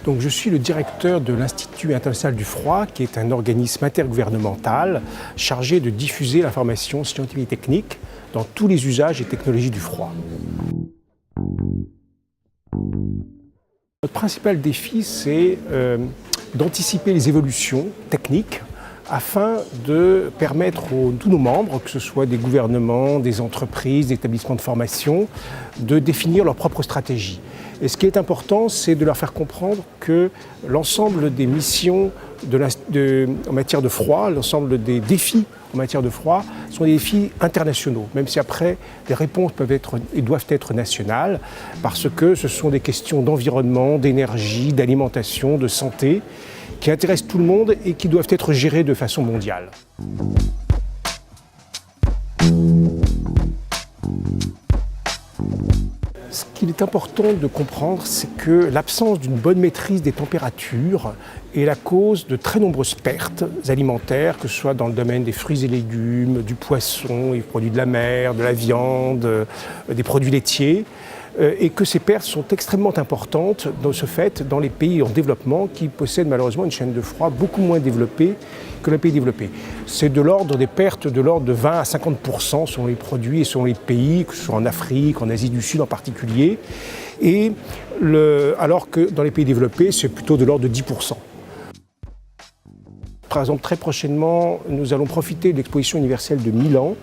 Donc, je suis le directeur de l'Institut international du froid, qui est un organisme intergouvernemental chargé de diffuser l'information scientifique et technique dans tous les usages et technologies du froid. Notre principal défi, c'est d'anticiper les évolutions techniques afin de permettre à tous nos membres, que ce soit des gouvernements, des entreprises, des établissements de formation, de définir leur propre stratégie. Et ce qui est important, c'est de leur faire comprendre que l'ensemble des missions en matière de froid, l'ensemble des défis en matière de froid sont des défis internationaux, même si après les réponses peuvent être et doivent être nationales, parce que ce sont des questions d'environnement, d'énergie, d'alimentation, de santé, qui intéressent tout le monde et qui doivent être gérées de façon mondiale. Ce qu'il est important de comprendre, c'est que l'absence d'une bonne maîtrise des températures est la cause de très nombreuses pertes alimentaires, que ce soit dans le domaine des fruits et légumes, du poisson, des produits de la mer, de la viande, des produits laitiers, et que ces pertes sont extrêmement importantes de ce fait dans les pays en développement qui possèdent malheureusement une chaîne de froid beaucoup moins développée que les pays développés. C'est de l'ordre des pertes de l'ordre de 20 à 50% selon les produits et selon les pays, que ce soit en Afrique, en Asie du Sud en particulier, alors que dans les pays développés, c'est plutôt de l'ordre de 10%. Par exemple, très prochainement, nous allons profiter de l'exposition universelle de Milan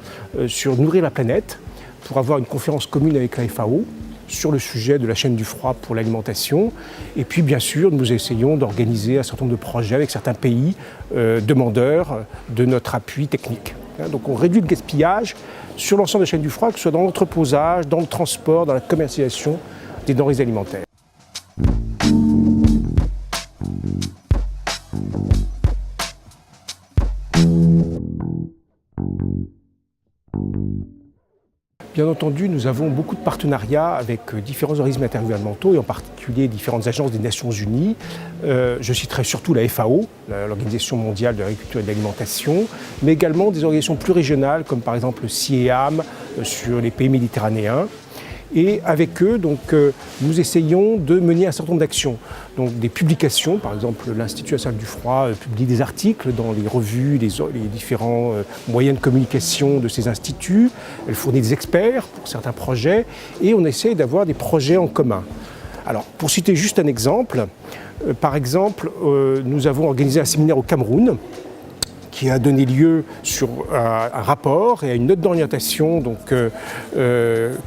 sur Nourrir la planète pour avoir une conférence commune avec la FAO sur le sujet de la chaîne du froid pour l'alimentation. Et puis, bien sûr, nous essayons d'organiser un certain nombre de projets avec certains pays demandeurs de notre appui technique. Donc, on réduit le gaspillage sur l'ensemble de la chaîne du froid, que ce soit dans l'entreposage, dans le transport, dans la commercialisation des denrées alimentaires. Bien entendu, nous avons beaucoup de partenariats avec différents organismes intergouvernementaux et en particulier différentes agences des Nations Unies. Je citerai surtout la FAO, l'Organisation mondiale de l'agriculture et de l'alimentation, mais également des organisations plus régionales comme par exemple le CIEAM sur les pays méditerranéens. Et avec eux, nous essayons de mener un certain nombre d'actions. Donc des publications, par exemple l'Institut national du froid publie des articles dans les revues, les différents moyens de communication de ces instituts. Elle fournit des experts pour certains projets et on essaie d'avoir des projets en commun. Alors pour citer juste un exemple, nous avons organisé un séminaire au Cameroun qui a donné lieu sur un rapport et à une note d'orientation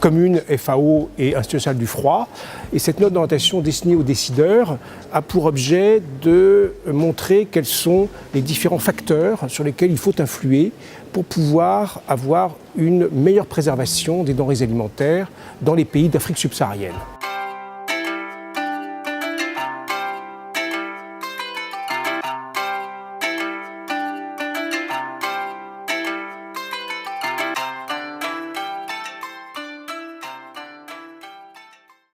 commune FAO et Institut national du froid. Et cette note d'orientation destinée aux décideurs a pour objet de montrer quels sont les différents facteurs sur lesquels il faut influer pour pouvoir avoir une meilleure préservation des denrées alimentaires dans les pays d'Afrique subsaharienne.